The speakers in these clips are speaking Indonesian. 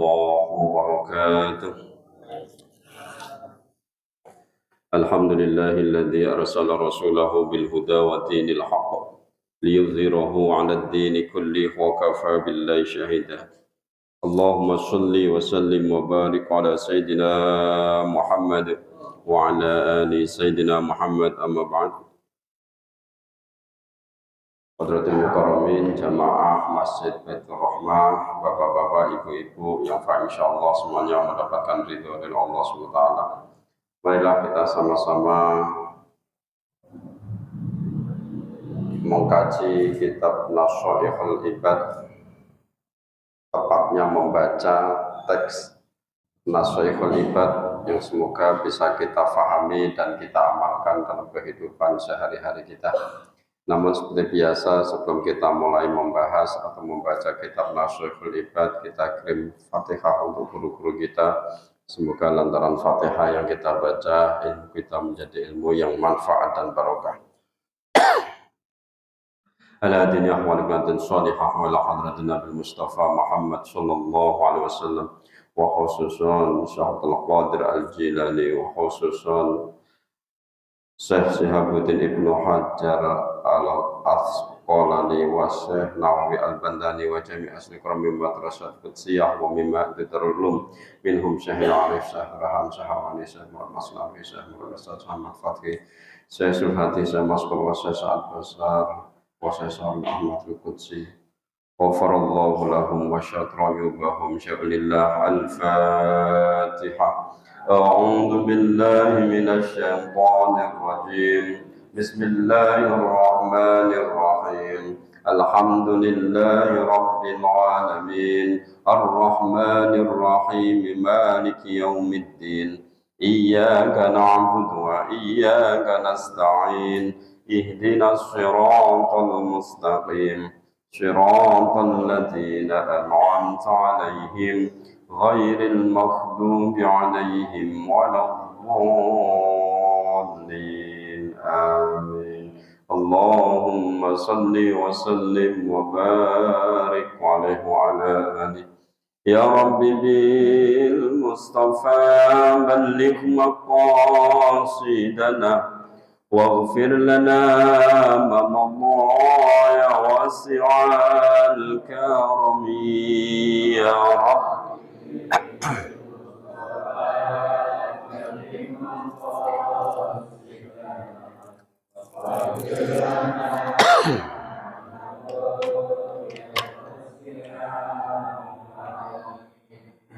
الله وبركاته. الحمد لله الذي أرسل رسوله بالهدى ودين الحق ليظهره على الدين كله وكفى بالله شهيدا. اللهم صل وسلم وبارك على سيدنا محمد وعلى آل سيدنا محمد. أما بعد. Hadratul Mukarramin Jamaah Masjid Baitur Rahmah, bapak-bapak, ibu-ibu yang insyaallah semuanya mendapatkan ridho dari Allah SWT. Marilah kita sama-sama mengkaji kitab Nashaihul Ibad, tepatnya membaca teks Nashaihul Ibad yang semoga bisa kita fahami dan kita amalkan dalam kehidupan sehari-hari kita. Namun seperti biasa, sebelum kita mulai membahas atau membaca kitab Nashaihul Ibad, kita kirim Fatihah untuk guru-guru kita. Semoga lantaran Fatihah yang kita baca, ilmu kita menjadi ilmu yang manfaat dan barokah. Ala dini ahwalikum salihah wa ala hadratin Nabi Mustafa Muhammad sallallahu alaihi wasallam wa khususan Syaikhul Qadir Al-Jilani wa khususan Syekh Shihabuddin Ibnu Hajar Al-Asqalani wa Syekh Nawawi Al-Bandani wa jami' asli qram min madrasat Qudsiyah wa mimma ditarulum minhum Syekh Arif, Syekh Raham, Syekh Awani, Syekh Muhammad Maslami, Syekh Muhammad Muhammad Fatih, Syekh Sulhati, Syekh Maskur wa Syekh Sa'ad Basar wa Syekh Sa'ad Ahmad Al-Qudsi. Ghafarallahu lahum wa syatra yubahum sya'lillah. Al-Fatihah. أعوذ بالله من الشيطان الرجيم. بسم الله الرحمن الرحيم. الحمد لله رب العالمين الرحمن الرحيم مالك يوم الدين إياك نعبد وإياك نستعين اهدنا الصراط المستقيم صراط الذين أنعمت عليهم غير المغضوب عليهم ولا الضالين. آمين. اللهم صل وسلم وبارك عليه وعلى آله. يا رب بالمصطفى بلغ مقاصدنا واغفر لنا ما مضى يا واسع الكرم يا رب.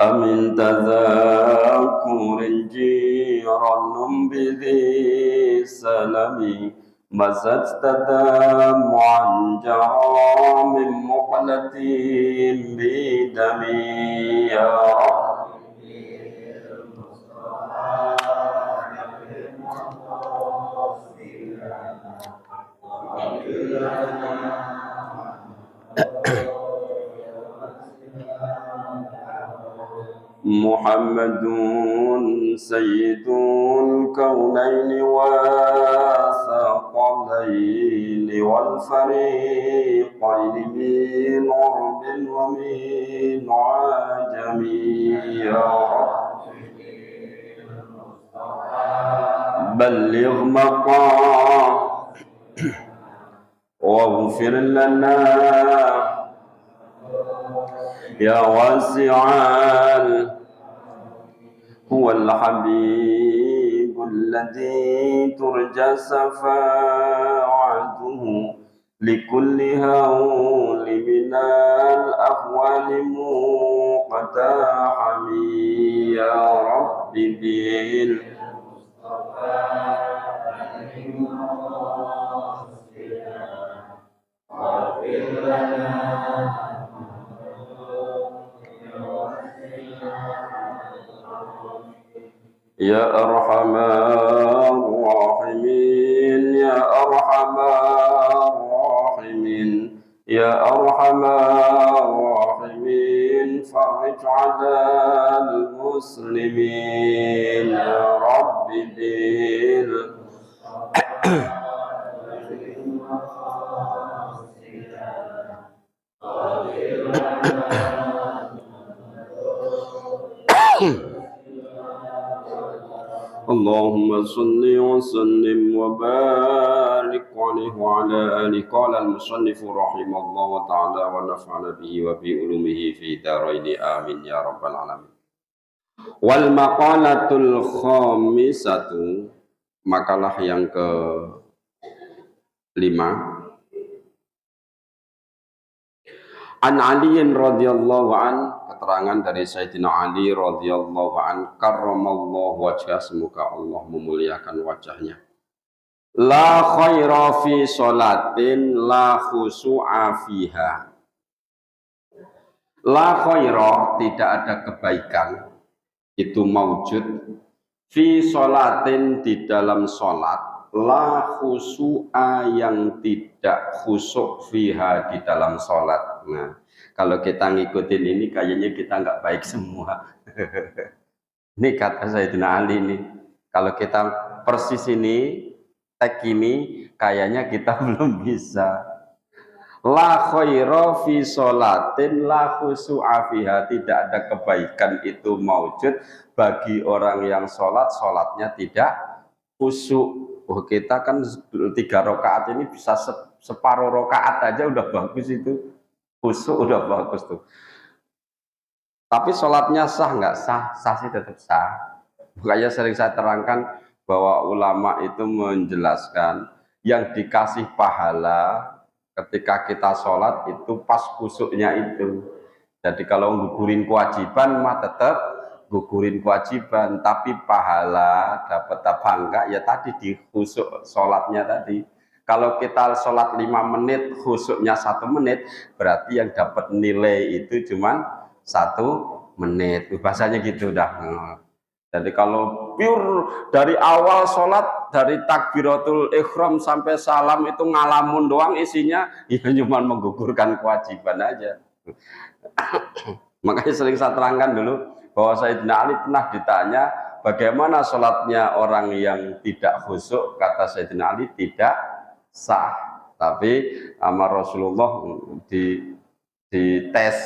أمن تذاكر جيران بذي سلمي مزجت دمعا جرى من مقلة بدمي يا رب. محمد سيد الكونين والثقلين والفريقين من عرب ومن عجم يا رب. بلغ مقام واغفر لنا يا واسع. هو الحبيب الذي ترجى شفاعته لكل هول من الأهوال مقتحم يا رب بالمصطفى واغفر لنا يا أرحم الراحمين يا أرحم الراحمين يا أرحم الراحمين فرج على المسلمين يا رب Allahumma salli wa sallim wa barik alaihi wa ala alihi. Qala al-musannifu rahimallahu ta'ala wa nafa'ana bihi wa bi ulumihi fi daraini amin ya rabbal alamin. Wal maqalatul khamisatu, makalah yang ke-5. An Aliin radhiyallahu an, keterangan dari Sayyidina Ali radhiyallahu an, karramallahu wajhah, semoga Allah memuliakan wajahnya. La khaira fi sholatin la khusu'a fiha. La khaira, tidak ada kebaikan itu maujud fi sholatin, di dalam sholat, la khusu'a, yang tidak khusuk fiha, di dalam sholat. Nah, kalau kita ngikutin ini kayaknya kita nggak baik semua. Ini kata Sayyidina Ali nih. Kalau kita persis ini, tag ini, kayaknya kita belum bisa. La khaira fi sholatin la khusu'a fiha, tidak ada kebaikan itu maujud bagi orang yang sholat, sholatnya tidak khusyuk. Oh, kita kan 3 rakaat ini bisa separuh rakaat aja udah bagus itu. Khusyuk udah bagus tuh. Tapi sholatnya sah nggak sah? Sah sih tetap sah. Makanya sering saya terangkan bahwa ulama itu menjelaskan yang dikasih pahala ketika kita sholat itu pas khusyuknya itu. Jadi kalau gugurin kewajiban mah tetap gugurin kewajiban, tapi pahala dapat apa enggak ya tadi di khusyuk sholatnya tadi. Kalau kita sholat 5 menit, khusyuknya 1 menit, berarti yang dapat nilai itu cuman 1 menit. Bahasanya gitu dah. Jadi kalau pure dari awal sholat, dari takbiratul ihram sampai salam itu ngalamun doang isinya, ya cuma menggugurkan kewajiban aja. Makanya sering saya terangkan dulu bahwa Sayyidina Ali pernah ditanya bagaimana sholatnya orang yang tidak khusyuk. Kata Sayyidina Ali tidak sah, tapi sama Rasulullah dites,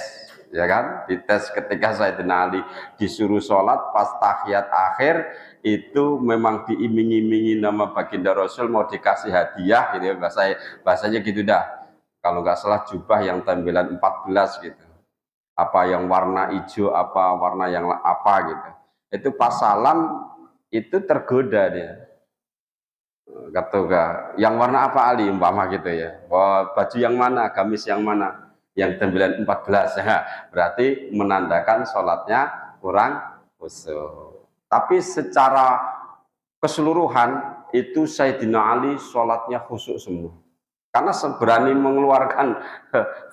ya kan, dites ketika Sayyidina Ali disuruh sholat pas tahiyat akhir itu memang diiming-imingi nama baginda Rasul mau dikasih hadiah gitu ya, bahasanya gitu dah, kalau nggak salah jubah yang tampilan 14 gitu, apa yang warna hijau, apa warna yang apa gitu, itu pas salam itu tergoda dia. Kata yang warna apa Ali umpama gitu ya, baju yang mana, gamis yang mana, yang 914 ya, berarti menandakan sholatnya kurang khusyuk. Tapi secara keseluruhan itu Sayyidina Ali sholatnya khusyuk semua, karena berani mengeluarkan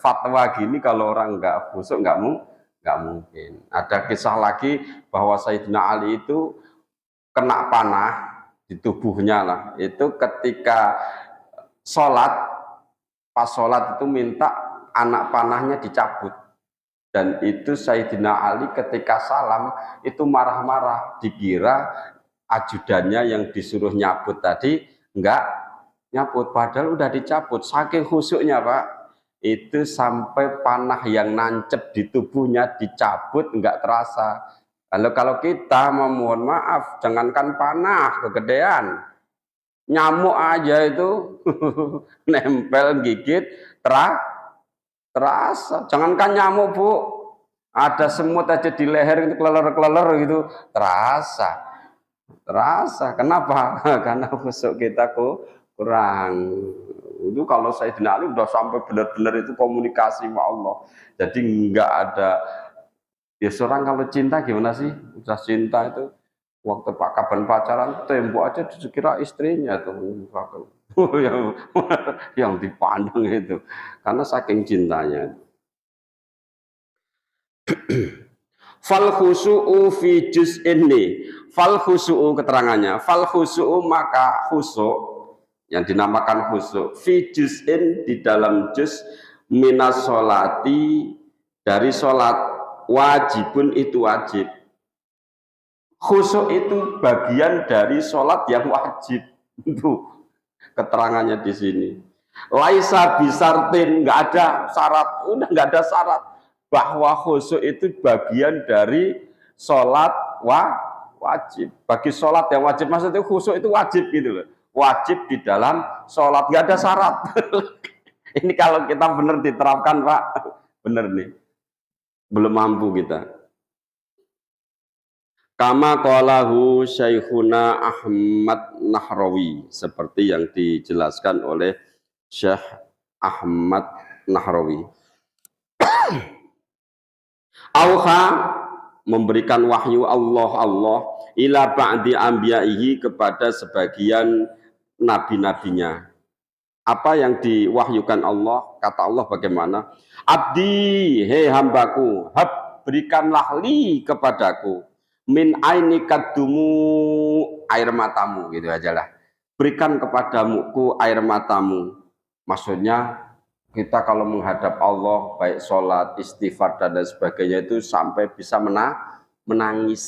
fatwa gini kalau orang nggak khusyuk nggak mungkin. Ada kisah lagi bahwa Sayyidina Ali itu kena panah di tubuhnya lah, itu ketika sholat, pas sholat itu minta anak panahnya dicabut, dan itu Sayyidina Ali ketika salam itu marah-marah, dikira ajudannya yang disuruh nyabut tadi enggak nyabut, padahal udah dicabut. Saking khusyuknya Pak, itu sampai panah yang nancep di tubuhnya dicabut enggak terasa. Kalau kita mohon maaf, jangankan panah kegedean, nyamuk aja itu nempel gigit terasa. Jangankan nyamuk Bu, ada semut aja di leher itu keleler-keleler gitu terasa. Kenapa? Karena khusyuk kita kurang. Itu kalau Sayyidina Ali udah sampai benar-benar itu komunikasi sama Allah. Jadi nggak ada. Ya seorang kalau cinta gimana sih? Udah cinta itu waktu kapan pacaran tembok aja dikira istrinya tuh yang dipandang itu karena saking cintanya. Fal khusu'u fi juz'inni. Fal khusu'u keterangannya. Fal khusu'u maka khusu' yang dinamakan khusu' fi juz'in di dalam juz minas sholati dari sholat. Wajibun itu wajib. Khusyuk itu bagian dari sholat yang wajib. Itu keterangannya di sini. Laisa bisartin, nggak ada syarat, udah nggak ada syarat bahwa khusyuk itu bagian dari sholat wajib. Bagi sholat yang wajib, maksudnya khusyuk itu wajib gitu loh. Wajib di dalam sholat, nggak ada syarat. Ini kalau kita benar diterapkan Pak, benar nih. Belum mampu kita. Kama qalahu Syekhuna Ahmad Nahrawi, seperti yang dijelaskan oleh Syekh Ahmad Nahrawi. Auha, memberikan wahyu Allah ila ba'di anbiya'ihi, kepada sebagian nabi-nabinya. Apa yang diwahyukan Allah? Kata Allah bagaimana? Abdi, hei hambaku, berikanlah li kepadaku min aini kadumu, air matamu, gitu aja lah. Berikan kepadamuku air matamu. Maksudnya kita kalau menghadap Allah, baik sholat, istighfar dan lain sebagainya, itu sampai bisa menangis.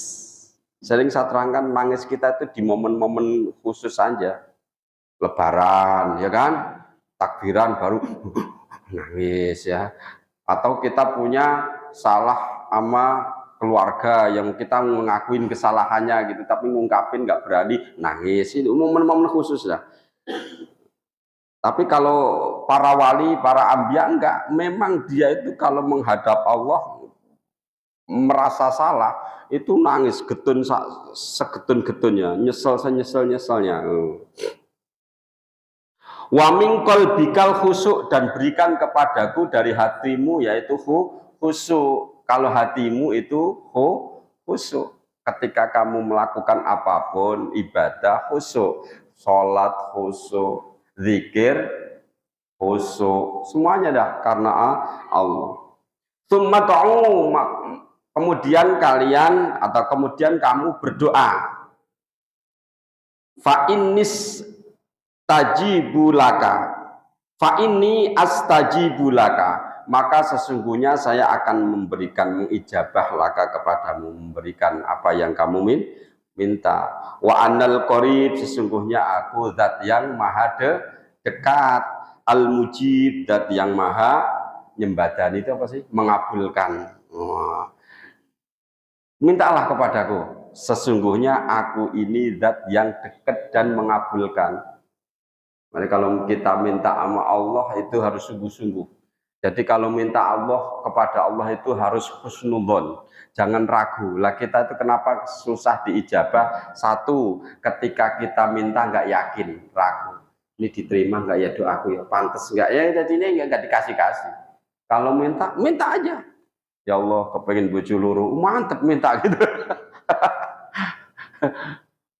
Sering saya terangkan, nangis kita itu di momen-momen khusus saja. Lebaran, ya kan? Takbiran baru nangis ya. Atau kita punya salah sama keluarga yang kita mengakuin kesalahannya gitu, tapi ngungkapin nggak berani, nangis. Itu momen-momen khusus ya. Tapi kalau para wali, para ambiya enggak, memang dia itu kalau menghadap Allah merasa salah, itu nangis getun segetun-getunnya, nyesel senyesel-nyeselnya. Wa min qalbikal khusyuk, dan berikan kepadaku dari hatimu, yaitu khusyuk. Kalau hatimu itu khusyuk, ketika kamu melakukan apapun ibadah khusyuk, sholat khusyuk, zikir khusyuk, semuanya dah karena Allah. Tsumma ta'u, kemudian kalian atau kemudian kamu berdoa. Fa innis tajibulaka, fa inni astajibulaka, maka sesungguhnya saya akan memberikan mengijabah laka kepadamu, memberikan apa yang kamu minta. Wa anal qarib, sesungguhnya aku zat yang maha dekat, al mujib, zat yang maha nyembadani, itu apa sih? Mengabulkan. Mintalah kepadaku, sesungguhnya aku ini zat yang dekat dan mengabulkan. Jadi kalau kita minta sama Allah itu harus sungguh-sungguh. Jadi kalau minta Allah kepada Allah itu harus husnudzon, jangan ragu. Lah kita itu kenapa susah diijabah? Satu, ketika kita minta nggak yakin, ragu. Ini diterima nggak ya doaku ya? Pantas nggak ya? Jadi ini nggak dikasih-kasih. Kalau minta, minta aja. Ya Allah, kepengen bojo loro, mantep minta gitu.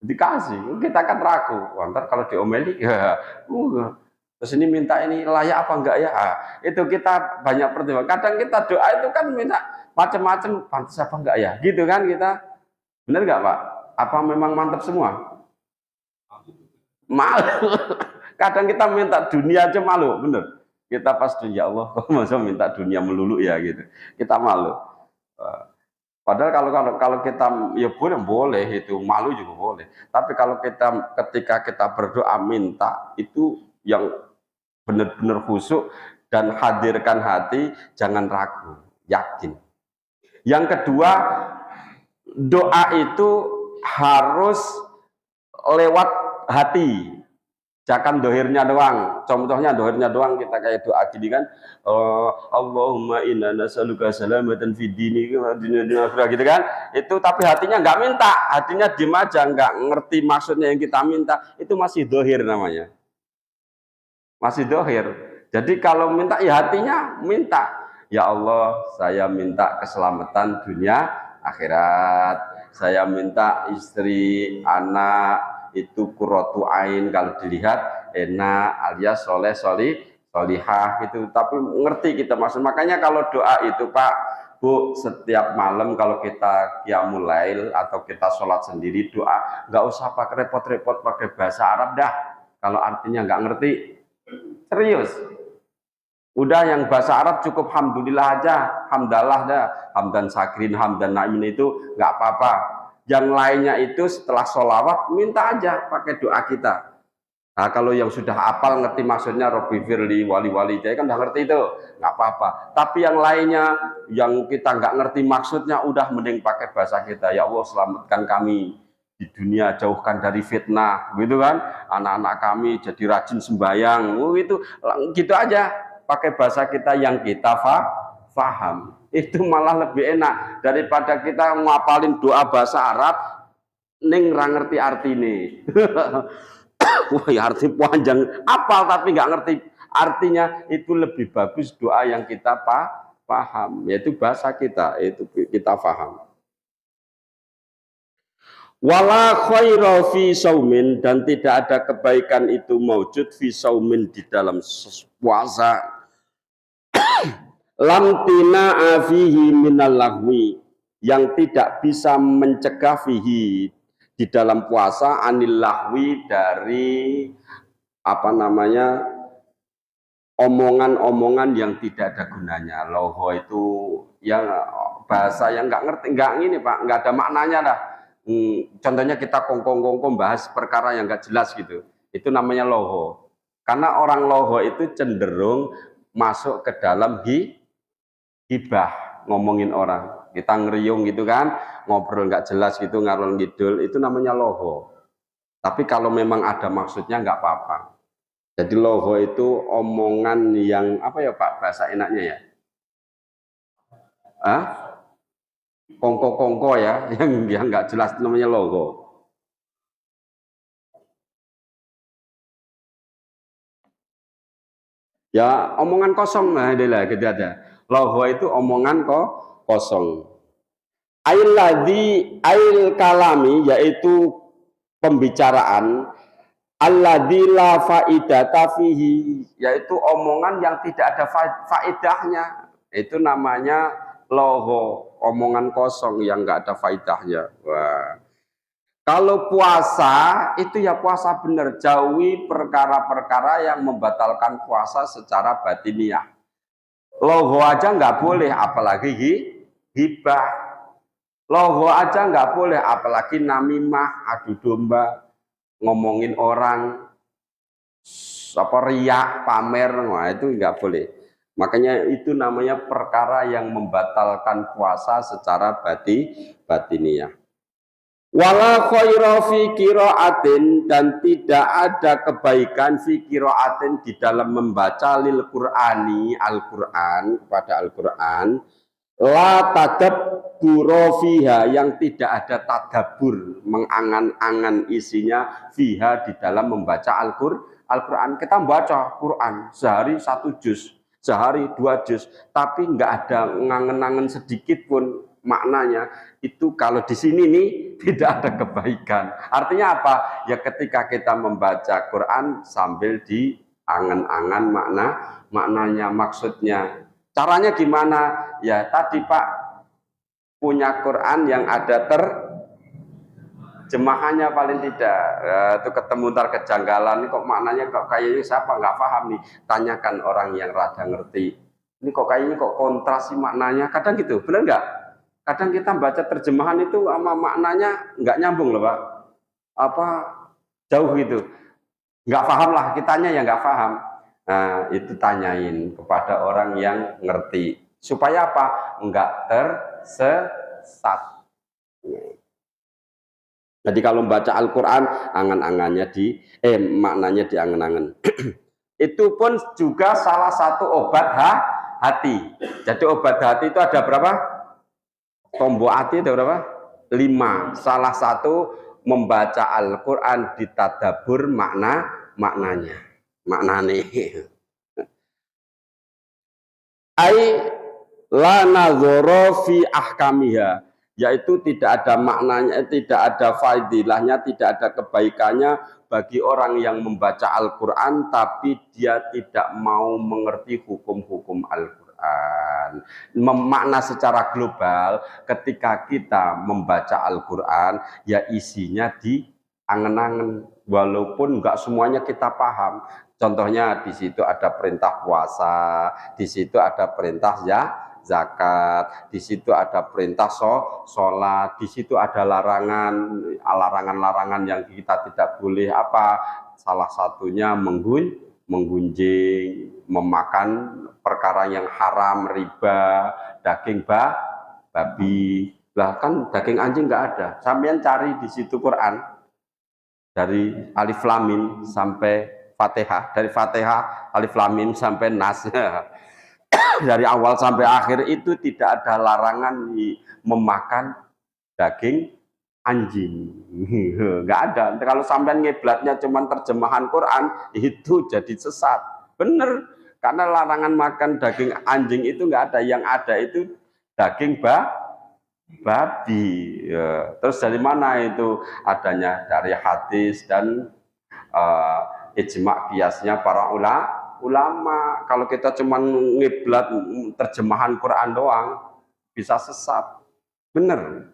Dikasih, kita kan ragu. Ntar kalau diomeli, ya, terus ini minta ini layak apa enggak ya? Itu kita banyak pertimbangan. Kadang kita doa itu kan minta macam-macam, pantas apa enggak ya? Gitu kan kita. Bener nggak Pak? Apa memang mantap semua? Malu. Kadang kita minta dunia aja malu, bener. Kita pas dunia Allah, kok masa minta dunia melulu ya gitu. Kita malu. Padahal kalau kita ya boleh itu, malu juga boleh. Tapi kalau ketika kita berdoa minta itu yang benar-benar khusyuk dan hadirkan hati, jangan ragu, yakin. Yang kedua, doa itu harus lewat hati. Jangan dohirnya doang. Contohnya dohirnya doang kita kayak doa gini kan, Allahumma inna nas'aluka salamatan fid dini wa dunya gitu kan. Itu tapi hatinya nggak minta, hatinya diem aja, nggak ngerti maksudnya yang kita minta, itu masih dohir namanya. Masih dohir. Jadi kalau minta ya hatinya minta. Ya Allah, saya minta keselamatan dunia akhirat. Saya minta istri, anak itu qurratu ain, kalau dilihat enak, alias solihah itu. Tapi ngerti kita maksud. Makanya kalau doa itu Pak, Bu, setiap malam kalau kita qiyamul lail atau kita sholat sendiri doa, nggak usah pakai repot-repot pakai bahasa Arab dah. Kalau artinya nggak ngerti, serius. Udah yang bahasa Arab cukup hamdulillah aja, hamdalah dah, hamdan sakirin, hamdan naimin, itu nggak apa-apa. Yang lainnya itu setelah sholawat minta aja pakai doa kita. Nah, kalau yang sudah hafal ngerti maksudnya Robbi Firli wali-wali saya kan udah ngerti itu, nggak apa-apa. Tapi yang lainnya yang kita nggak ngerti maksudnya udah mending pakai bahasa kita. Ya Allah selamatkan kami di dunia, jauhkan dari fitnah, gitu kan? Anak-anak kami jadi rajin sembahyang, gitu aja. Pakai bahasa kita yang kita faham. Itu malah lebih enak daripada kita ngapalin doa bahasa Arab ning ra ngerti artine. Wah, ya arti panjang, apal tapi nggak ngerti artinya. Itu lebih bagus doa yang kita paham, yaitu bahasa kita, itu kita paham. Wala khaira fi saumin, dan tidak ada kebaikan itu maujud fi saumin di dalam puasa. Lam tina afihi minal lahwi, yang tidak bisa mencegah fihi di dalam puasa anil lahwi, dari apa namanya omongan-omongan yang tidak ada gunanya. Loho itu yang bahasa yang nggak ngerti, nggak ini Pak, nggak ada maknanya lah. Contohnya kita kongkong-kongkong bahas perkara yang nggak jelas gitu, itu namanya loho. Karena orang loho itu cenderung masuk ke dalam hibah, ngomongin orang. Kita ngeriung gitu kan, ngobrol nggak jelas gitu, ngalor ngidul, itu namanya loho. Tapi kalau memang ada maksudnya nggak apa-apa. Jadi loho itu omongan yang apa ya Pak, bahasa enaknya ya? Kongko-kongko ya, yang nggak jelas, itu namanya loho. Ya omongan kosong, nah inilah gitu ada. Loho itu omongan kosong. Ail kalami, yaitu pembicaraan, alladzi la faidata fihi, yaitu omongan yang tidak ada faedahnya. Itu namanya loho, omongan kosong yang enggak ada faedahnya. Wah. Kalau puasa itu ya puasa benar, jauhi perkara-perkara yang membatalkan puasa secara batiniah. Loho aja nggak boleh, apalagi hibah. Loho aja nggak boleh, apalagi namimah, adu domba, ngomongin orang, apa riak, pamer, nah itu nggak boleh. Makanya itu namanya perkara yang membatalkan puasa secara batiniah. Wala khaira fi qiraatin, dan tidak ada kebaikan fi qiraatin di dalam membaca lil Qur'ani, Al-Qur'an, kepada Al-Qur'an, la tadabbur fiha, yang tidak ada tadabbur, mengangan-angan isinya, fiha di dalam membaca Al-Qur'an. Kita membaca Quran sehari 1 juz, sehari 2 juz, tapi nggak ada ngangen-angen sedikit pun maknanya. Itu kalau di sini nih tidak ada kebaikan. Artinya apa? Ya ketika kita membaca Quran sambil diangan-angan maknanya, maksudnya. Caranya gimana? Ya tadi Pak, punya Quran yang ada terjemahannya paling tidak. Itu ketemu ntar kejanggalan, ini kok maknanya kok kayaknya siapa nggak paham nih. Tanyakan orang yang rada ngerti. Ini kok kayaknya kok kontras sih maknanya. Kadang gitu, benar nggak? Kadang kita baca terjemahan itu sama maknanya nggak nyambung loh Pak. Apa jauh gitu. Nggak paham lah, kitanya yang nggak paham. Nah, itu tanyain kepada orang yang ngerti. Supaya apa? Nggak tersesat. Jadi kalau membaca Al-Quran, angan-angannya maknanya diangan-angan. Itu pun juga salah satu obat hati. Jadi obat hati itu ada berapa? Tombol hati ada berapa? 5. Salah satu membaca Al-Quran ditadabur maknanya. Maknanya. Ai la nazara fi ahkamiha, yaitu tidak ada maknanya, tidak ada faedahnya, tidak ada kebaikannya bagi orang yang membaca Al-Quran tapi dia tidak mau mengerti hukum-hukum Al-Quran. Memakna secara global, ketika kita membaca Al-Quran ya isinya diangen-angen, walaupun enggak semuanya kita paham. Contohnya di situ ada perintah puasa, di situ ada perintah zakat, di situ ada perintah sholat, di situ ada larangan yang kita tidak boleh salah satunya menggunjing, memakan perkara yang haram, riba, daging babi. Lah kan daging anjing nggak ada. Sampean cari di situ Quran dari Alif Lam Mim sampai Fatihah, dari Fatihah Alif Lam Mim sampai Nas. Dari awal sampai akhir itu tidak ada larangan memakan daging anjing. Nggak ada. Kalau sampean ngiblatnya cuma terjemahan Quran, itu jadi sesat. Bener, karena larangan makan daging anjing itu nggak ada. Yang ada itu daging babi. Ya. Terus dari mana itu adanya? Dari hadis dan ijma' kiasnya para ulama. Kalau kita cuma ngiblat terjemahan Quran doang, bisa sesat. Bener.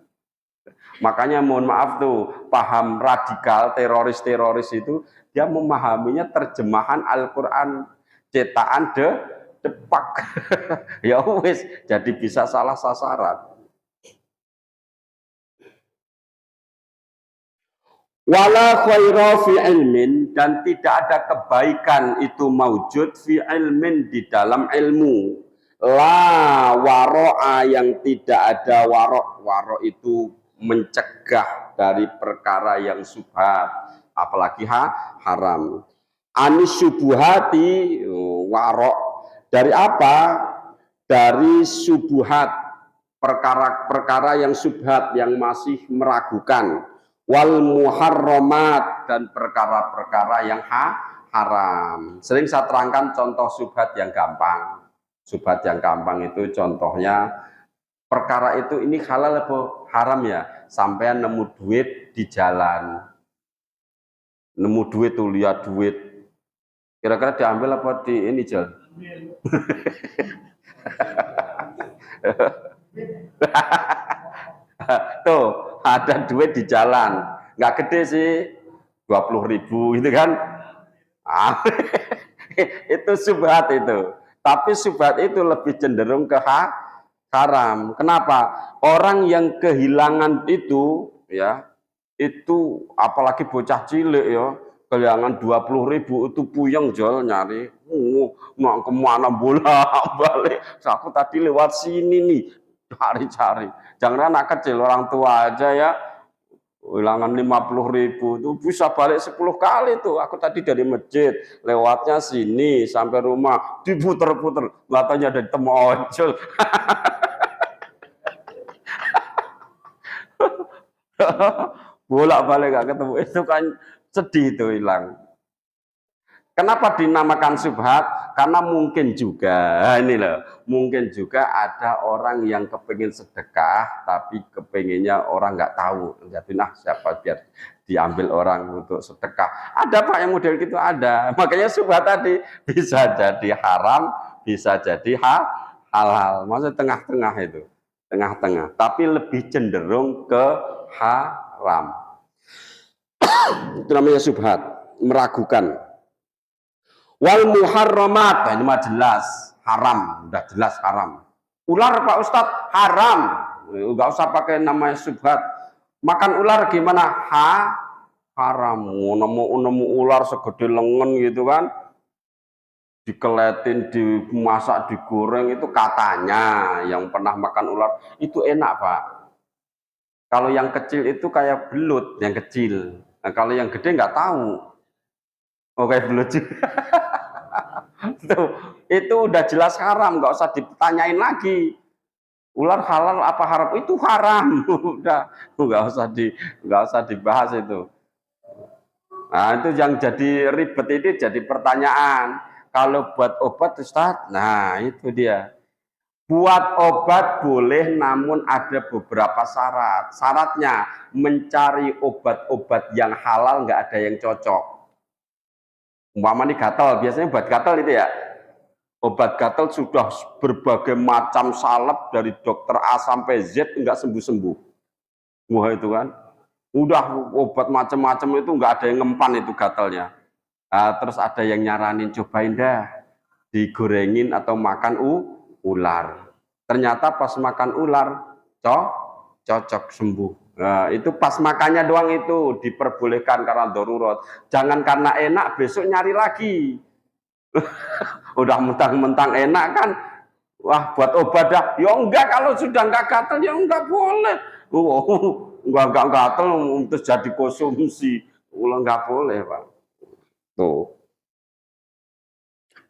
Makanya mohon maaf tuh, paham radikal teroris itu dia memahaminya terjemahan Al-Quran cetakan depak. Ya wis, jadi bisa salah sasaran. Wala khaira fi ilmin, dan tidak ada kebaikan itu maujud fi ilmin di dalam ilmu. La waro'a, yang tidak ada waro itu mencegah dari perkara yang subhat, apalagi haram. Anis subuhati, waro dari apa? Dari subuhat, perkara-perkara yang subhat, yang masih meragukan. Wal muharramat, dan perkara-perkara yang haram. Sering saya terangkan contoh subhat yang gampang. Subhat yang gampang itu contohnya, perkara itu ini halal apa haram ya? Sampean nemu duit di jalan, nemu duit tuh, lihat duit, kira-kira diambil apa di ini Jal? Tuh ada duit di jalan, nggak gede sih, 20.000 gitu kan. Itu subhat itu. Tapi subhat itu lebih cenderung ke haram. Kenapa? Orang yang kehilangan itu, ya, itu apalagi bocah cilik ya, kehilangan 20.000 itu puyeng Jol nyari. Mau kemana bolak-balik. Aku tadi lewat sini nih, cari-cari. Jangan anak kecil, orang tua aja ya. Hilangan 50.000 itu bisa balik 10 kali tuh. Aku tadi dari masjid lewatnya sini sampai rumah diputer-puter, matanya ada temu ojol. Bolak-balik gak ketemu, itu kan sedih itu hilang. Kenapa dinamakan subhat? Karena mungkin juga, ini loh, mungkin juga ada orang yang kepingin sedekah, tapi kepinginnya orang nggak tahu. Jadi nah siapa biar diambil orang untuk sedekah. Ada Pak yang model gitu, ada. Makanya subhat tadi bisa jadi haram, bisa jadi halal. Maksudnya tengah-tengah itu, tengah-tengah. Tapi lebih cenderung ke haram. Itu namanya subhat, meragukan. Wal muharramat, nah ini mah jelas haram, udah jelas haram. Ular Pak Ustadz haram, nggak usah pakai namanya subhat. Makan ular gimana? Haram. Nemu ular segede lengan gitu kan, dikeletin, dimasak, digoreng, itu katanya yang pernah makan ular itu enak Pak. Kalau yang kecil itu kayak belut, yang kecil. Nah, kalau yang gede nggak tahu. Oh kayak belut juga. Tuh, itu udah jelas haram, nggak usah ditanyain lagi. Ular halal apa haram? Itu haram, udah nggak usah dibahas itu. Nah itu yang jadi ribet ini jadi pertanyaan. Kalau buat obat Ustaz, nah itu dia. Buat obat boleh, namun ada beberapa syarat. Syaratnya mencari obat-obat yang halal, nggak ada yang cocok. Umpama nih gatal, biasanya buat gatal itu ya, obat gatal sudah berbagai macam salep dari dokter A sampai Z enggak sembuh-sembuh. Wah itu kan, udah obat macam-macam itu enggak ada yang ngempan itu gatalnya. Nah, terus ada yang nyaranin cobain dah, digorengin atau makan ular. Ternyata pas makan ular, cocok sembuh. Nah, itu pas makannya doang itu diperbolehkan karena darurat. Jangan karena enak besok nyari lagi. Udah mentang-mentang enak kan, wah buat obat dah. Ya enggak, kalau sudah enggak gatel ya enggak boleh. Enggak gatel terus jadi konsumsi. Enggak boleh, Pak. Tuh.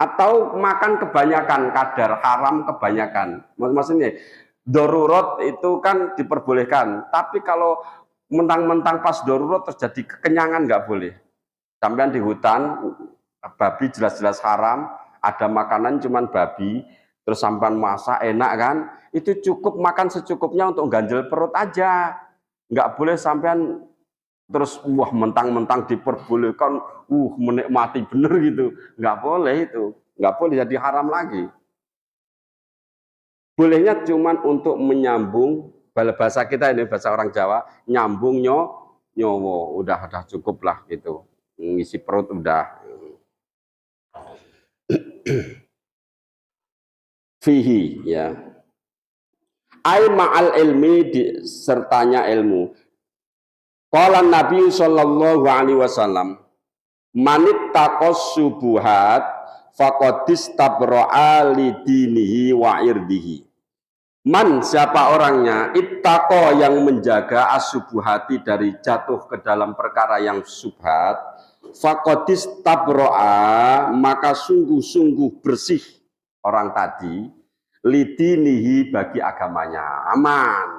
Atau makan kebanyakan, kadar haram kebanyakan. Maksudnya darurat itu kan diperbolehkan, tapi kalau mentang-mentang pas darurat terjadi kekenyangan nggak boleh. Sampai di hutan, babi jelas-jelas haram, ada makanan cuman babi, terus sampai masak enak kan, itu cukup makan secukupnya untuk ganjel perut aja. Nggak boleh sampean terus wah mentang-mentang diperbolehkan, menikmati bener gitu, nggak boleh itu, nggak boleh, jadi haram lagi. Bolehnya cuman untuk menyambung, bahasa kita ini bahasa orang Jawa, nyambung nyowo, udah cukup lah gitu, ngisi perut udah. Fihi ya, ai ma'al ilmi sertanya ilmu. Qala Nabi sallallahu alaihi wasallam, manit taqos subuhat faqad istabra'a li dinihi wa irdihi. Man, siapa orangnya, ittaqo yang menjaga asubuhati dari jatuh ke dalam perkara yang subhat, faqad istabra'a maka sungguh-sungguh bersih orang tadi, li dinihi bagi agamanya aman,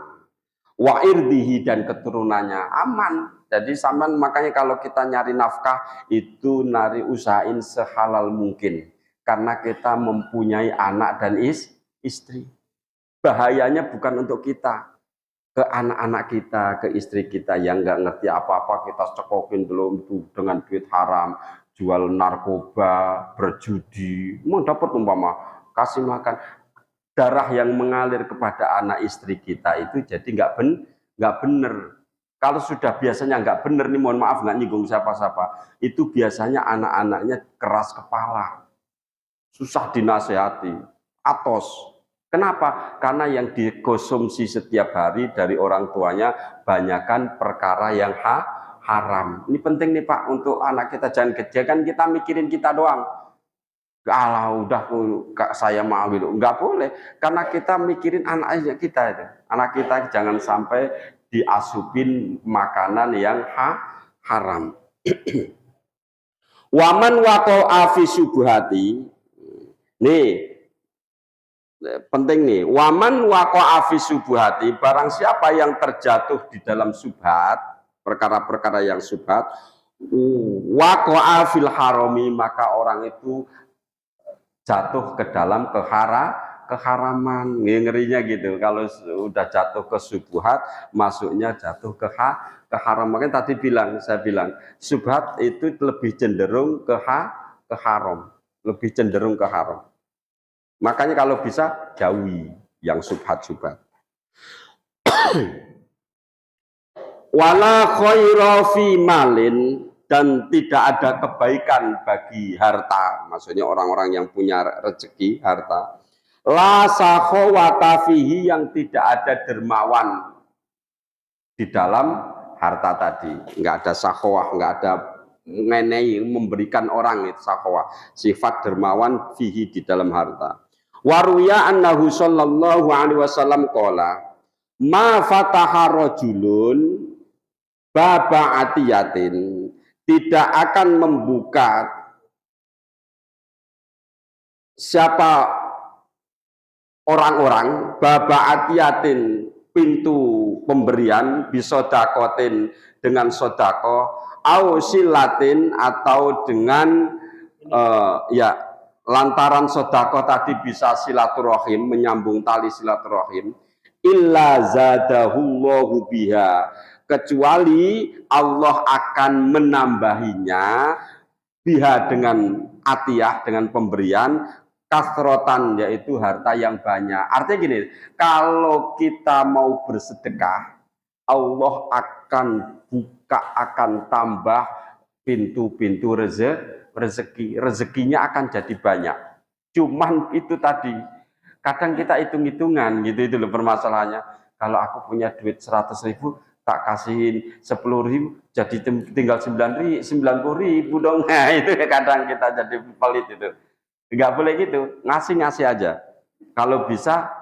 wa irdihi dan keturunannya aman. Jadi sampean makanya kalau kita nyari nafkah itu nari usahain sehalal mungkin, karena kita mempunyai anak dan istri. Bahayanya bukan untuk kita, ke anak-anak kita, ke istri kita yang nggak ngerti apa-apa kita cekokin dulu dengan duit haram, jual narkoba, berjudi, mau dapat umpama kasih makan. Darah yang mengalir kepada anak istri kita itu jadi nggak bener. Kalau sudah biasanya nggak bener nih, mohon maaf nggak nyinggung siapa-siapa, itu biasanya anak-anaknya keras kepala, susah dinasehati, atos. Kenapa? Karena yang dikonsumsi setiap hari dari orang tuanya banyakkan perkara yang haram. Ini penting nih Pak untuk anak kita, jangan jangan kita mikirin kita doang. Kalau udah saya mau gitu, nggak boleh, karena kita mikirin anaknya kita itu. Anak kita jangan sampai diasupin makanan yang haram. Waman waqa'a fi subuhati, nih penting nih, waman waqa'a fi subuhati, barang siapa yang terjatuh di dalam subhat, perkara-perkara yang subhat, waqa'a fil harami, maka orang itu jatuh ke dalam keharaman. Ngerinya gitu, kalau udah jatuh ke subuhat masuknya jatuh ke haram. Makanya tadi saya bilang subhat itu lebih cenderung ke haram, lebih cenderung ke haram. Makanya kalau bisa jauhi yang subhat. Wala khaira fi malin, dan tidak ada kebaikan bagi harta, maksudnya orang-orang yang punya rezeki harta, la sakhawata fihi, yang tidak ada dermawan di dalam harta tadi, nggak ada sakhawah, nggak ada mengenai memberikan orang, itu sakhawah, sifat dermawan fihi di dalam harta. Waruya annahu sallallahu alaihi wasallam qala ma fataha rajulun baba atiyatin, tidak akan membuka siapa orang-orang baba atiyatin, pintu pemberian, bisodakotin dengan sodako, au silatin atau dengan ya lantaran sodako tadi bisa silaturahim, menyambung tali silaturahim, illa zadahullahu biha, kecuali Allah akan menambahinya biha dengan atiyah, dengan pemberian, kasrotan, yaitu harta yang banyak. Artinya gini, kalau kita mau bersedekah, Allah akan buka, akan tambah pintu-pintu rezeki, rezekinya akan jadi banyak. Cuman itu tadi, kadang kita hitung-hitungan gitu, itu loh permasalahannya. Kalau aku punya duit 100.000, tak kasihin 10.000 jadi tinggal 90.000 dong. Nah, itu kadang kita jadi pelit itu. Nggak boleh gitu, ngasih aja. Kalau bisa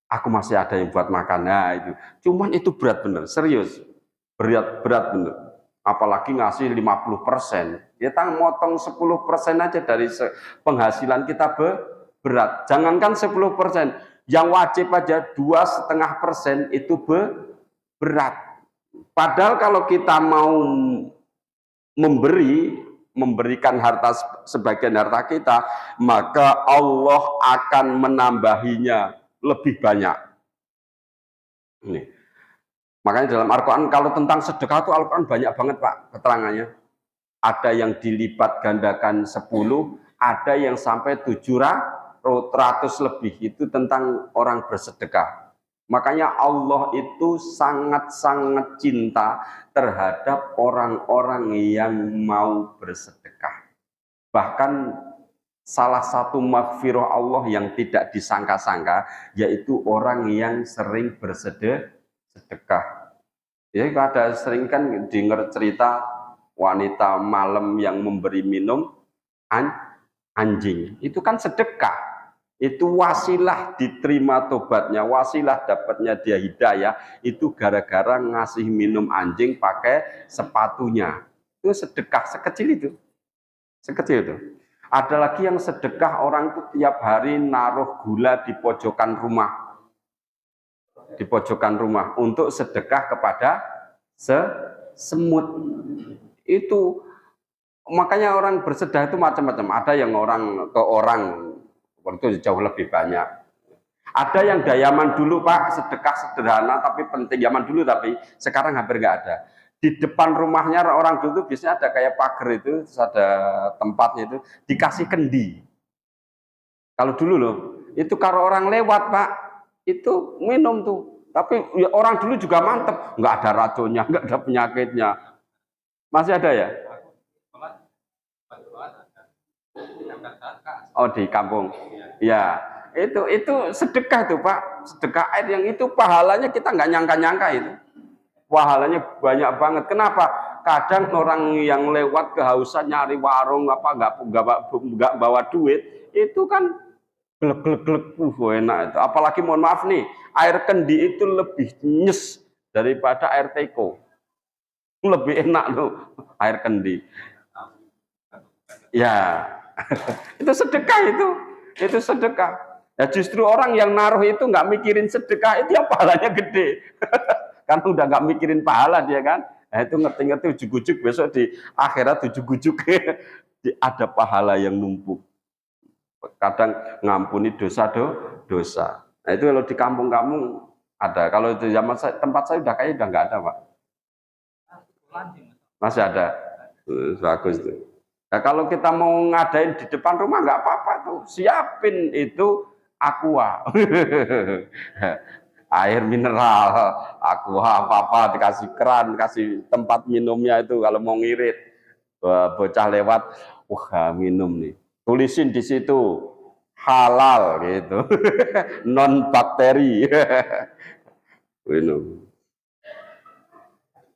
aku masih ada yang buat makan. Nah, itu. Cuman itu berat bener, serius. Berat bener. Apalagi ngasih 50%. Kita motong 10% aja dari penghasilan kita berat. Jangankan 10%, yang wajib aja 2,5% itu berat. Padahal kalau kita mau memberikan harta sebagian harta kita, maka Allah akan menambahinya lebih banyak. Ini. Makanya dalam Al-Quran kalau tentang sedekah itu Al-Quran banyak banget Pak keterangannya. Ada yang dilipat gandakan 10, ada yang sampai 700 lebih, itu tentang orang bersedekah. Makanya Allah itu sangat-sangat cinta terhadap orang-orang yang mau bersedekah. Bahkan salah satu maghfirah Allah yang tidak disangka-sangka, yaitu orang yang sering bersedekah. Ya, ada sering kan dengar cerita wanita malam yang memberi minum anjing. Itu kan sedekah. Itu wasilah diterima tobatnya, wasilah dapatnya dia hidayah, itu gara-gara ngasih minum anjing pakai sepatunya. Itu sedekah sekecil itu. Sekecil itu. Ada lagi yang sedekah orang itu tiap hari naruh gula di pojokan rumah. Di pojokan rumah untuk sedekah kepada semut. Itu makanya orang bersedekah itu macam-macam. Ada yang orang ke orang itu jauh lebih banyak. Ada yang dayaman dulu Pak, sedekah sederhana tapi penting. Zaman dulu tapi sekarang hampir nggak ada. Di depan rumahnya orang dulu biasanya ada kayak pagar itu, terus ada tempatnya itu dikasih kendi. Kalau dulu loh, itu kalau orang lewat Pak, itu minum tuh. Tapi ya, orang dulu juga mantep, nggak ada racunnya, nggak ada penyakitnya. Masih ada ya? Oh di kampung, ya itu sedekah tuh Pak, sedekah air yang itu pahalanya kita nggak nyangka-nyangka itu, pahalanya banyak banget. Kenapa? Kadang orang yang lewat kehausan nyari warung apa nggak bawa duit, itu kan glek enak itu. Apalagi mohon maaf nih, air kendi itu lebih nyes daripada air teko, lebih enak loh air kendi. Ya. Itu sedekah itu sedekah. Ya justru orang yang naruh itu nggak mikirin sedekah itu yang pahalanya gede. Kan udah nggak mikirin pahala dia kan. Nah, itu ngerti-ngerti ujuk-ujuk besok di akhirat ujuk-ujuk ada pahala yang numpuk. Kadang ngampuni dosa. Nah, itu kalau di kampung-kampung ada. Kalau di zaman tempat saya udah kayaknya udah nggak ada Pak. Masih ada. Bagus tuh. Nah, kalau kita mau ngadain di depan rumah nggak apa-apa tuh, siapin itu aqua, air mineral, aqua apa-apa, dikasih keran, kasih tempat minumnya itu kalau mau ngirit, bocah lewat, wah minum nih, tulisin di situ halal gitu, non bakteri, minum.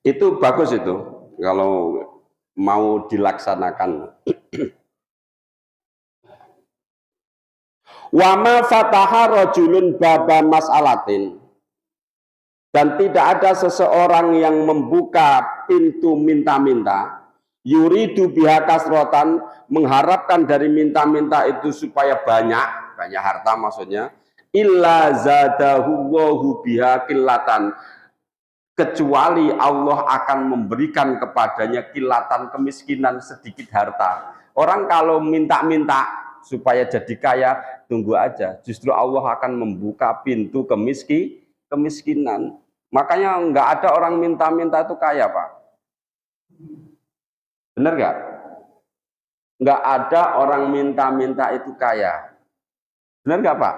Itu bagus itu kalau mau dilaksanakan. Wa ma fataha rajulun baba mas'alatin, dan tidak ada seseorang yang membuka pintu minta-minta, yuridu biha kasrotan, mengharapkan dari minta-minta itu supaya banyak harta maksudnya, illa zadahu Allahu biha qillatan, kecuali Allah akan memberikan kepadanya kilatan, kemiskinan, sedikit harta. Orang kalau minta-minta supaya jadi kaya, tunggu aja. Justru Allah akan membuka pintu kemiskinan. Makanya nggak ada orang minta-minta itu kaya Pak. Bener nggak? Nggak ada orang minta-minta itu kaya. Bener nggak Pak?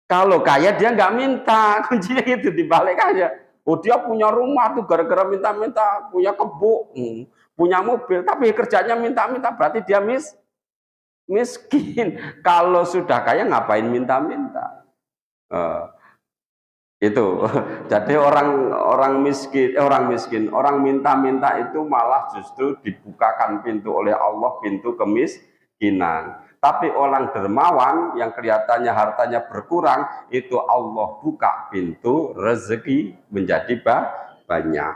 Kalau kaya dia nggak minta, kuncinya itu dibalik aja. Oh dia punya rumah tuh gara-gara minta-minta, punya kebun, punya mobil, tapi kerjanya minta-minta, berarti dia miskin. Kalau sudah kaya ngapain minta-minta? Itu. Jadi orang miskin, orang minta-minta itu malah justru dibukakan pintu oleh Allah, pintu kemiskinan. Tapi orang dermawan yang kelihatannya hartanya berkurang, itu Allah buka pintu rezeki menjadi banyak.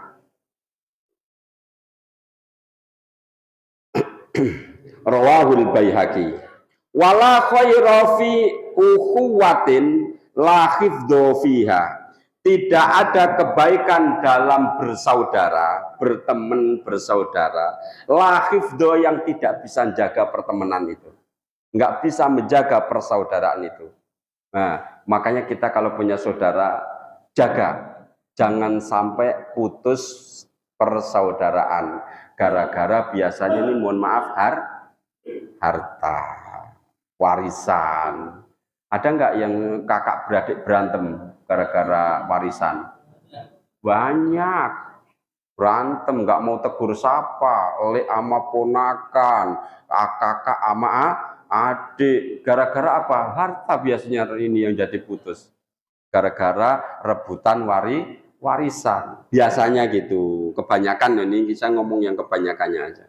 Rawahul Baihaqi. Wala khaira fi ukhuwatin la khifdho fiha. Tidak ada kebaikan dalam bersaudara, berteman bersaudara, la khifdho yang tidak bisa menjaga pertemanan itu. Enggak bisa menjaga persaudaraan itu. Nah, makanya kita kalau punya saudara, jaga. Jangan sampai putus persaudaraan. Gara-gara biasanya ini mohon maaf harta, warisan. Ada nggak yang kakak beradik berantem gara-gara warisan? Banyak. Berantem, nggak mau tegur sapa, lek ama ponakan, kakak ama adik. Gara-gara apa? Harta biasanya ini yang jadi putus. Gara-gara rebutan warisan. Biasanya gitu. Kebanyakan ini kita ngomong yang kebanyakannya aja.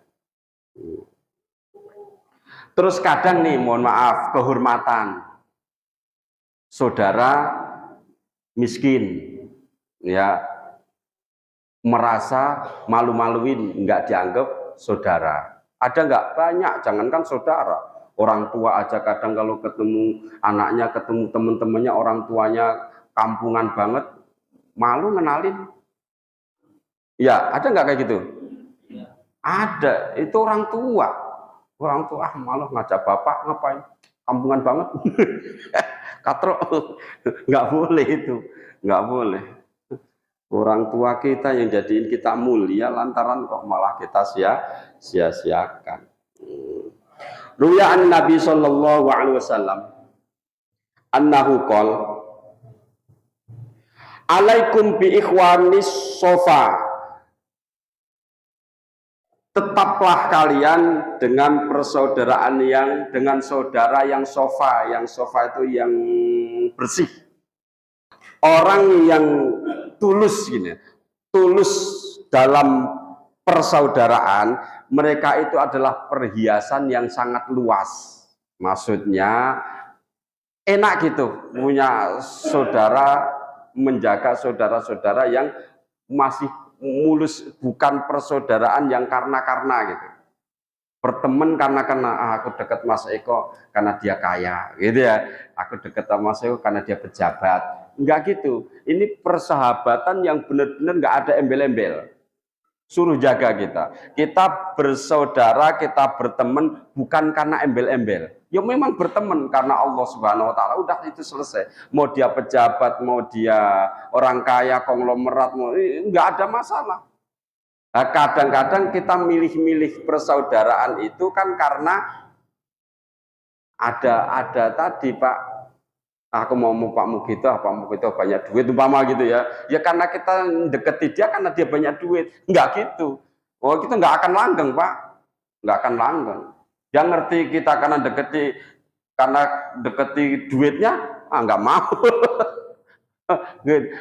Terus kadang nih, mohon maaf, kehormatan saudara miskin, ya merasa malu-maluin, nggak dianggap saudara. Ada nggak? Banyak. Jangankan saudara, orang tua aja kadang kalau ketemu anaknya, ketemu teman-temannya, orang tuanya kampungan banget, malu ngenalin. Ya, ada nggak kayak gitu? Ada. Itu orang tua. Orang tua malah ngajak bapak ngapain? Kampungan banget. Katrok. Nggak boleh itu. Nggak boleh. Orang tua kita yang jadiin kita mulia lantaran kok malah kita sia-siakan. Ruya an Nabi sallallahu alaihi wasallam annahu qol alaikum bi ikhwanis sofa. Tetaplah kalian dengan persaudaraan dengan saudara yang sofa itu yang bersih. Orang yang tulus gini, tulus dalam persaudaraan, mereka itu adalah perhiasan yang sangat luas. Maksudnya enak gitu punya saudara, menjaga saudara-saudara yang masih mulus, bukan persaudaraan yang karena gitu. Berteman karena aku dekat Mas Eko karena dia kaya, gitu ya. Aku dekat sama Mas Eko karena dia pejabat. Enggak gitu. Ini persahabatan yang benar-benar enggak ada embel-embel. Suruh jaga kita. Kita bersaudara, kita berteman bukan karena embel-embel. Ya memang berteman karena Allah Subhanahu wa taala, udah itu selesai. Mau dia pejabat, mau dia orang kaya, konglomerat, enggak ada masalah. Nah, kadang-kadang kita milih-milih persaudaraan itu kan karena ada tadi, Pak, aku mau Pak Mugito banyak duit umpama gitu ya. Ya karena kita deketi dia karena dia banyak duit. Enggak gitu. Oh, kita enggak akan langgeng, Pak. Enggak akan langgeng. Yang ngerti kita karena deketi duitnya, enggak mau.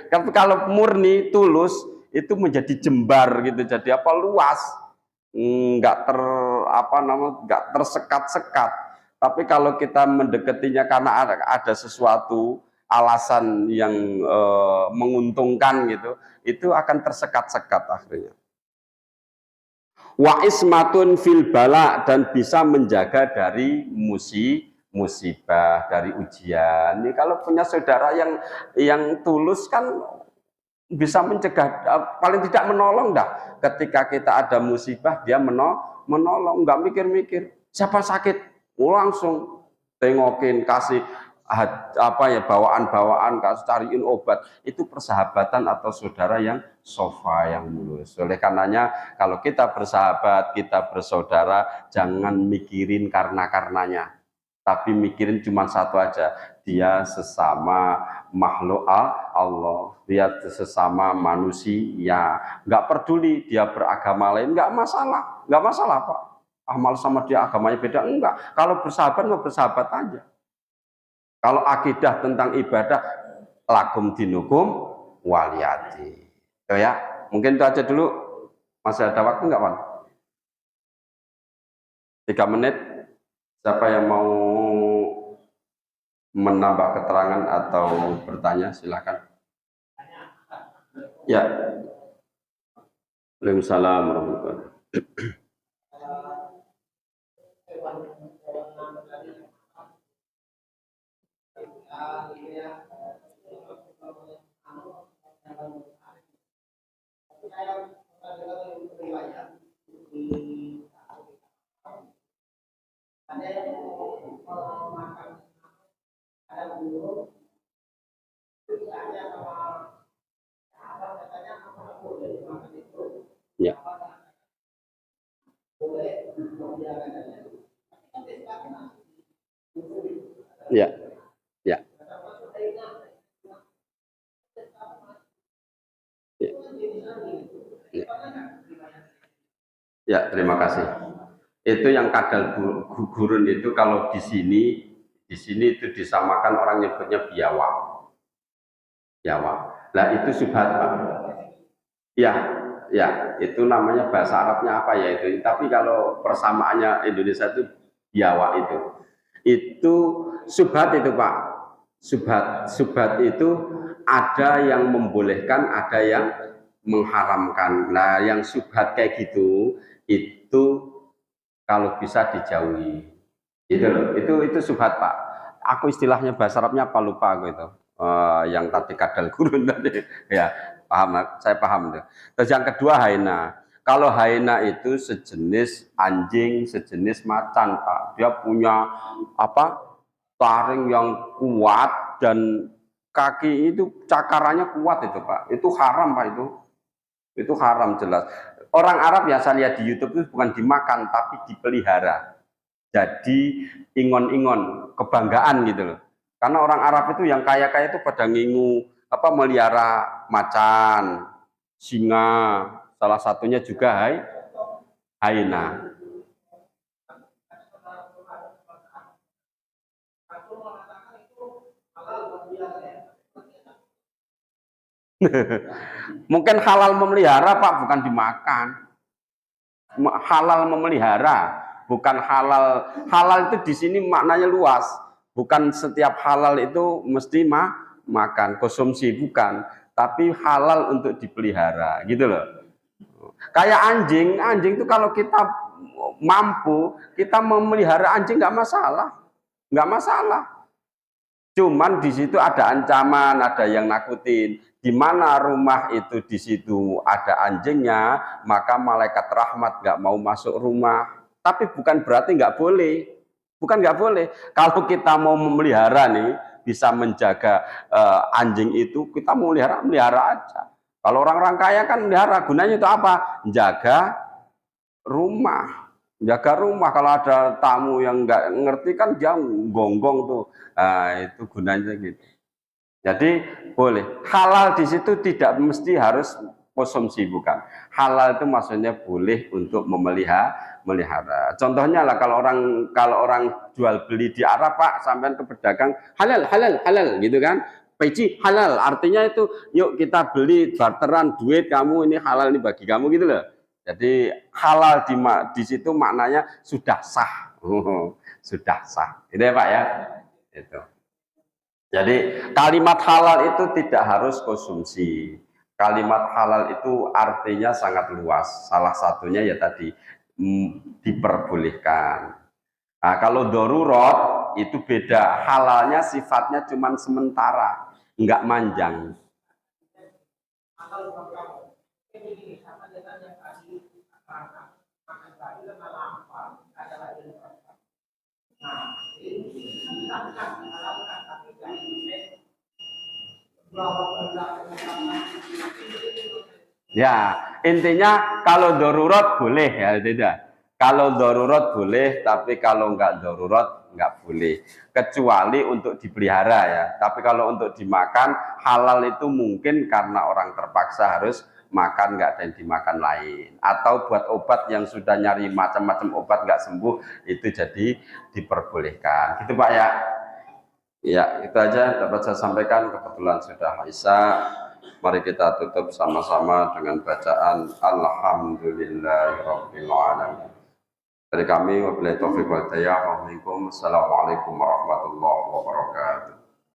Tapi kalau murni tulus itu menjadi jembar gitu, jadi apa, luas, enggak tersekat-sekat. Tapi kalau kita mendekatinya karena ada sesuatu alasan yang menguntungkan gitu, itu akan tersekat-sekat akhirnya. Wa ismatun fil bala, dan bisa menjaga dari musibah, dari ujian. Ini kalau punya saudara yang tulus kan bisa mencegah, paling tidak menolong dah. Ketika kita ada musibah dia menolong, nggak mikir-mikir siapa sakit, langsung tengokin, kasih bawaan-bawaan, kasih cariin obat. Itu persahabatan atau saudara yang sofa, yang mulus. Oleh karenanya kalau kita bersahabat, kita bersaudara, jangan mikirin karenanya, tapi mikirin cuma satu aja, dia sesama makhluk Allah, dia sesama manusia. Nggak peduli dia beragama lain, nggak masalah Pak. Amal sama dia agamanya beda, enggak. Kalau bersahabat mau bersahabat aja. Kalau akidah tentang ibadah, lakum dinukum waliyati. Oh ya, mungkin itu aja dulu. Masih ada waktu nggak, Pak? 3 menit. Siapa yang mau menambah keterangan atau bertanya, silakan. Ya. Waalaikumsalam warahmatullahi wabarakatuh. Ya. Ya. Ya. Ya. Ya, terima kasih. Itu yang kadal gurun itu kalau di sini itu disamakan orang nyebutnya biawak. Biawak. Nah, itu subhat, Pak. Ya, ya, itu namanya bahasa Arabnya apa ya itu. Tapi kalau persamaannya Indonesia itu biawak itu. Itu subhat itu, Pak. Subhat itu ada yang membolehkan, ada yang mengharamkan. Nah, yang subhat kayak gitu itu kalau bisa dijauhi. Itu loh, itu subhat, Pak. Aku istilahnya bahasa Arabnya apa lupa aku itu. Yang tadi kadal gurun tadi. Ya, paham, saya paham itu. Terus yang kedua haina. Kalau haina itu sejenis anjing, sejenis macan, Pak. Dia punya apa? Taring yang kuat dan kaki itu cakarannya kuat itu, Pak. Itu haram, Pak, itu. Itu haram jelas. Orang Arab ya saya lihat di YouTube itu bukan dimakan tapi dipelihara. Jadi ingon-ingon, kebanggaan gitu loh. Karena orang Arab itu yang kaya-kaya itu pada ngingu apa melihara macan, singa, salah satunya juga haina. Mungkin halal memelihara, Pak, bukan dimakan. Halal memelihara, bukan halal. Halal itu di sini maknanya luas. Bukan setiap halal itu mesti makan, konsumsi, bukan. Tapi halal untuk dipelihara, gitu loh. Kayak anjing, anjing itu kalau kita mampu, kita memelihara anjing nggak masalah, nggak masalah. Cuman di situ ada ancaman, ada yang nakutin. Di mana rumah itu di situ ada anjingnya, maka malaikat rahmat nggak mau masuk rumah. Tapi bukan berarti nggak boleh, bukan nggak boleh. Kalau kita mau memelihara nih, bisa menjaga anjing itu, kita mau melihara aja. Kalau orang-orang kaya kan melihara, gunanya itu apa? Jaga rumah. Jaga rumah, kalau ada tamu yang nggak ngerti kan dia gonggong tuh. Nah, itu gunanya gitu. Jadi boleh. Halal di situ tidak mesti harus konsumsi, bukan. Halal itu maksudnya boleh untuk memelihara. Contohnya lah kalau orang jual beli di Arab, Pak, sampai ke pedagang halal gitu kan. Peci halal, artinya itu yuk kita beli barteran duit, kamu ini halal ini bagi kamu gitu loh. Jadi halal di situ maknanya sudah sah. Sudah sah. Itu ya, Pak ya. Itu. Jadi kalimat halal itu tidak harus konsumsi. Kalimat halal itu artinya sangat luas. Salah satunya ya tadi diperbolehkan. Nah, kalau darurat itu beda. Halalnya sifatnya cuma sementara, enggak manjang. Ya, intinya kalau darurat boleh ya, tidak. Kalau darurat boleh, tapi kalau enggak darurat enggak boleh. Kecuali untuk dipelihara ya. Tapi kalau untuk dimakan, halal itu mungkin karena orang terpaksa harus makan, nggak ada yang dimakan lain. Atau buat obat yang sudah nyari macam-macam obat nggak sembuh, itu jadi diperbolehkan. Gitu, Pak ya. Ya, itu aja dapat saya sampaikan. Kebetulan sudah Isya. Mari kita tutup sama-sama dengan bacaan Alhamdulillahirabbil alamin. Dari kami wabillahi taufiq wal hidayah. Assalamualaikum warahmatullahi wabarakatuh.